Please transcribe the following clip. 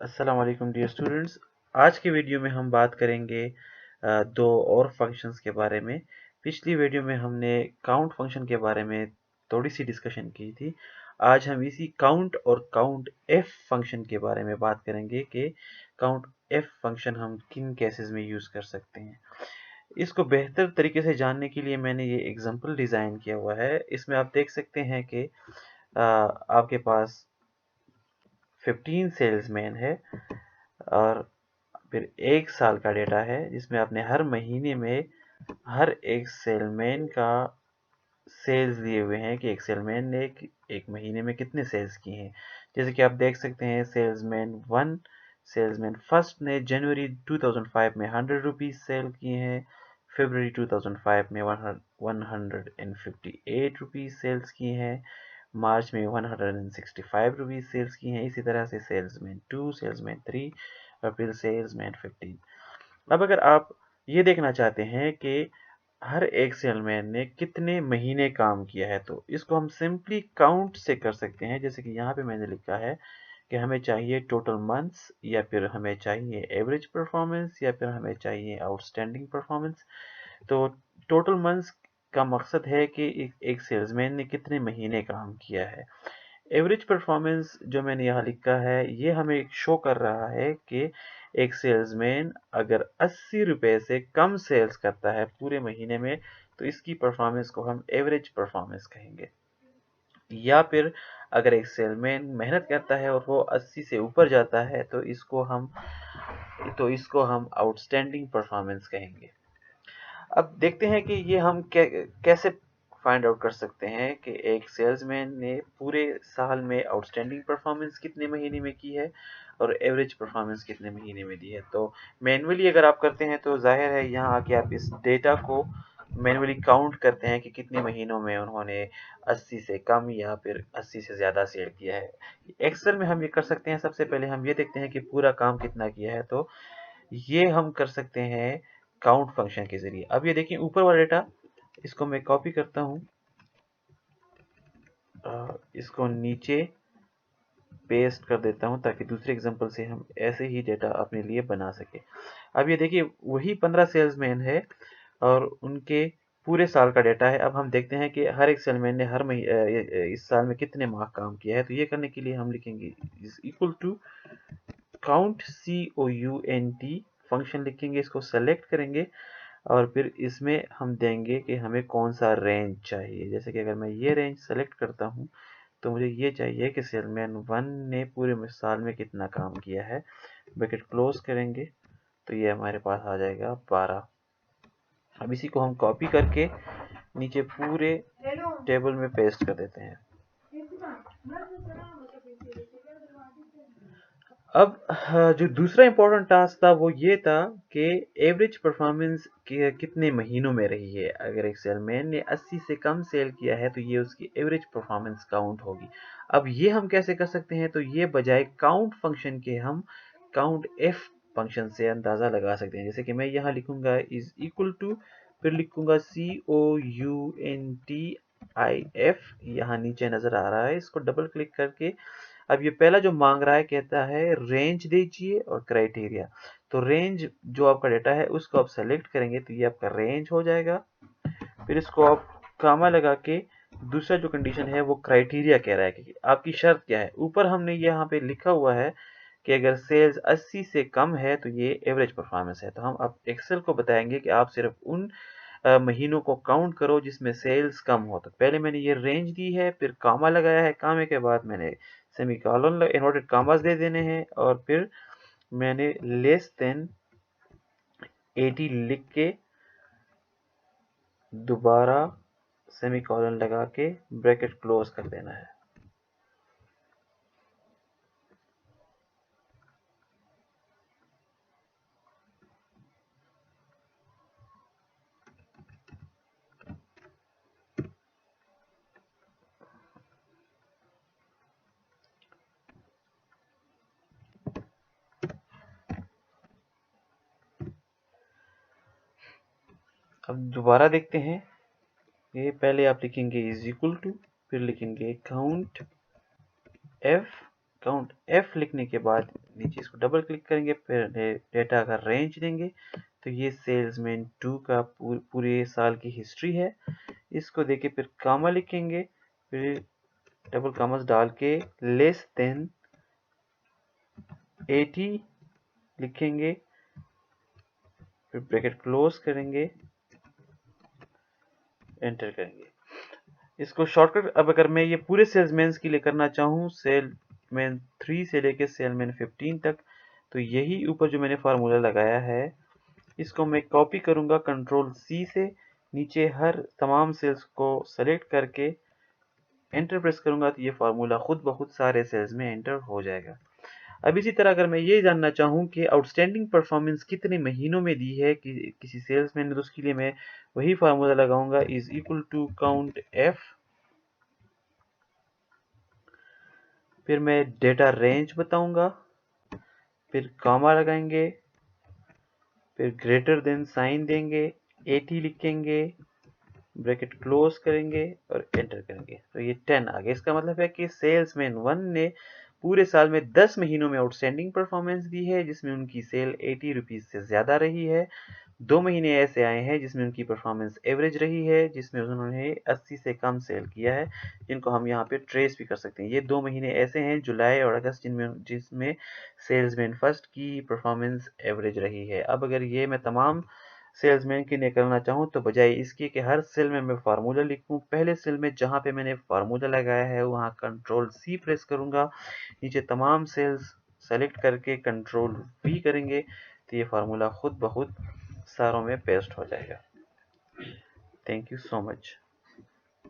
अस्सलाम वालेकुम dear students. आज के वीडियो में हम बात करेंगे दो और फंक्शंस के बारे में। पिछली वीडियो में हमने काउंट फंक्शन के बारे में थोड़ी सी डिस्कशन की थी। आज हम इसी काउंट और काउंट एफ फंक्शन के बारे में बात करेंगे कि काउंट एफ फंक्शन हम किन केसेस में यूज़ कर सकते हैं। इसको बेहतर तरीके से जानने के लिए मैंने ये एग्जांपल डिज़ाइन किया हुआ है। इसमें आप देख सकते हैं कि आपके पास 15 सेल्समैन है और फिर 1 साल का डेटा है जिसमें आपने हर महीने में हर एक सेलमैन का सेल्स दिए हुए हैं कि एक सेलमैन ने एक महीने में कितने सेल्स किए हैं। जैसे कि आप देख सकते हैं सेल्समैन फर्स्ट ने जनवरी 2005 में 100 रुपीज़ सेल किए हैं, फरवरी 2005 में 158 रुपीज़ सेल्स किए हैं, मार्च में 165 रुपीज़ सेल्स किए हैं। इसी तरह से सेल्समैन 2, सेल्समैन 3 और फिर सेल्समैन 15। अब अगर आप ये देखना चाहते हैं कि हर एक सेलमैन ने कितने महीने काम किया है तो इसको हम सिंपली काउंट से कर सकते हैं। जैसे कि यहाँ पे मैंने लिखा है कि हमें चाहिए टोटल मंथ्स, या फिर हमें चाहिए एवरेज परफॉर्मेंस, या फिर हमें चाहिए आउटस्टैंडिंग परफॉर्मेंस। तो टोटल मंथ्स का मकसद है कि एक सेल्समैन ने कितने महीने काम किया है। एवरेज परफॉर्मेंस जो मैंने यहाँ लिखा है ये हमें शो कर रहा है कि एक सेल्समैन अगर 80 रुपए से कम सेल्स करता है पूरे महीने में तो इसकी परफॉर्मेंस को हम एवरेज परफॉर्मेंस कहेंगे। या फिर अगर एक सेल्समैन मेहनत करता है और वो 80 से ऊपर जाता है तो इसको हम आउटस्टैंडिंग परफॉर्मेंस कहेंगे। अब देखते हैं कि ये हम कैसे फाइंड आउट कर सकते हैं कि एक सेल्समैन ने पूरे साल में आउटस्टैंडिंग परफॉर्मेंस कितने महीने में की है और एवरेज परफॉर्मेंस कितने महीने में दी है। तो मैन्युअली अगर आप करते हैं तो जाहिर है यहाँ आके आप इस डेटा को मैन्युअली काउंट करते हैं कि कितने महीनों में उन्होंने 80 से कम या फिर 80 से ज़्यादा सेल किया है। एक्सेल में हम ये कर सकते हैं। सबसे पहले हम ये देखते हैं कि पूरा काम कितना किया है, तो ये हम कर सकते हैं काउंट फंक्शन के जरिए। अब ये देखिए ऊपर वाला डेटा, इसको मैं कॉपी करता हूँ, इसको नीचे पेस्ट कर देता हूँ ताकि दूसरे एग्जांपल से हम ऐसे ही डेटा अपने लिए बना सके। अब ये देखिए वही 15 सेल्समैन है और उनके पूरे साल का डेटा है। अब हम देखते हैं कि हर एक सेलमैन ने इस साल में कितने माह काम किया है। तो ये करने के लिए हम लिखेंगे is equal to count COUNT function लिखेंगे, इसको सेलेक्ट करेंगे और फिर इसमें हम देंगे कि हमें कौन सा रेंज चाहिए। जैसे कि अगर मैं ये रेंज सेलेक्ट करता हूँ तो मुझे ये चाहिए कि सेलमैन 1 ने पूरे साल में कितना काम किया है। ब्रैकेट क्लोज करेंगे तो ये हमारे पास आ जाएगा 12। अब इसी को हम कॉपी करके नीचे पूरे टेबल में पेस्ट कर देते हैं। अब जो दूसरा इम्पोर्टेंट टास्क था वो ये था कि एवरेज परफॉर्मेंस कितने महीनों में रही है। अगर एक सेलमैन ने 80 से कम सेल किया है तो ये उसकी एवरेज परफॉर्मेंस काउंट होगी। अब ये हम कैसे कर सकते हैं, तो ये बजाय काउंट फंक्शन के हम काउंट एफ फंक्शन से अंदाज़ा लगा सकते हैं। जैसे कि मैं यहाँ लिखूंगा इज इक्वल टू, फिर लिखूंगा COUNTIF, यहाँ नीचे नज़र आ रहा है, इसको डबल क्लिक करके अब ये पहला जो मांग रहा है कहता है रेंज दीजिए और क्राइटेरिया। तो रेंज जो आपका डेटा है उसको आप सेलेक्ट करेंगे तो ये आपका रेंज हो जाएगा। फिर इसको आप कामा लगा के दूसरा जो कंडीशन है वो क्राइटेरिया कह रहा है कि आपकी शर्त क्या है। ऊपर हमने यहाँ पे लिखा हुआ है कि अगर सेल्स 80 से कम है तो ये एवरेज परफॉर्मेंस है। तो हम अब एक्सेल को बताएंगे कि आप सिर्फ उन महीनों को काउंट करो जिसमें सेल्स कम हो। तो पहले मैंने ये रेंज दी है, फिर कामा लगाया है, कामे के बाद मैंने सेमीकोलन इन्वर्टेड कामास दे देने हैं और फिर मैंने लेस देन 80 लिख के दोबारा सेमीकोलन लगा के ब्रैकेट क्लोज कर देना है। अब दोबारा देखते हैं। ये पहले आप लिखेंगे इज इक्वल टू, फिर लिखेंगे काउंट एफ काउंट एफ लिखने के बाद नीचे इसको डबल क्लिक करेंगे, फिर डेटा का रेंज देंगे। तो ये सेल्समैन 2 का पूरे साल की हिस्ट्री है। इसको देके फिर कामा लिखेंगे, फिर डबल कामस डाल के लेस देन 80 लिखेंगे, फिर ब्रैकेट क्लोज करेंगे, एंटर करेंगे। इसको शॉर्टकट अब अगर मैं ये पूरे सेल्समैन के लिए करना चाहूँ, सेलमैन 3 से लेके सेलमैन 15 तक, तो यही ऊपर जो मैंने फार्मूला लगाया है इसको मैं कॉपी करूंगा कंट्रोल सी से, नीचे हर तमाम सेल्स को सेलेक्ट करके एंटर प्रेस करूंगा तो ये फार्मूला खुद ब खुद सारे सेल्स में एंटर हो जाएगा। अब इसी तरह अगर मैं ये जानना चाहूँ कि आउटस्टैंडिंग परफॉर्मेंस कितने महीनों में दी है कि किसी सेल्समैन ने, तो उसके लिए मैं वही फार्मूला लगाऊंगा, is equal to count F, फिर मैं डेटा रेंज बताऊंगा, फिर कॉमा लगाएंगे, फिर ग्रेटर देन साइन देंगे, 80 लिखेंगे, ब्रैकेट क्लोज करेंगे और एंटर करेंगे तो ये 10 आ गया। इसका मतलब है कि सेल्समैन 1 ने पूरे साल में 10 महीनों में आउटस्टैंडिंग परफॉर्मेंस दी है जिसमें उनकी सेल 80 रुपीज से ज़्यादा रही है। 2 महीने ऐसे आए हैं जिसमें उनकी परफॉर्मेंस एवरेज रही है, जिसमें उन्होंने 80 से कम सेल किया है, जिनको हम यहाँ पे ट्रेस भी कर सकते हैं। ये 2 महीने ऐसे हैं जुलाई और अगस्त जिसमें सेल्समैन फर्स्ट की परफॉर्मेंस एवरेज रही है। अब अगर ये मैं तमाम सेल्समैन की निकलना चाहूँ तो बजाय इसके कि हर सेल में मैं फार्मूला लिखूँ, पहले सेल में जहाँ पे मैंने फार्मूला लगाया है वहाँ कंट्रोल सी प्रेस करूँगा, नीचे तमाम सेल्स सेलेक्ट करके कंट्रोल वी करेंगे तो ये फार्मूला खुद ब खुद सारों में पेस्ट हो जाएगा। Thank you so much.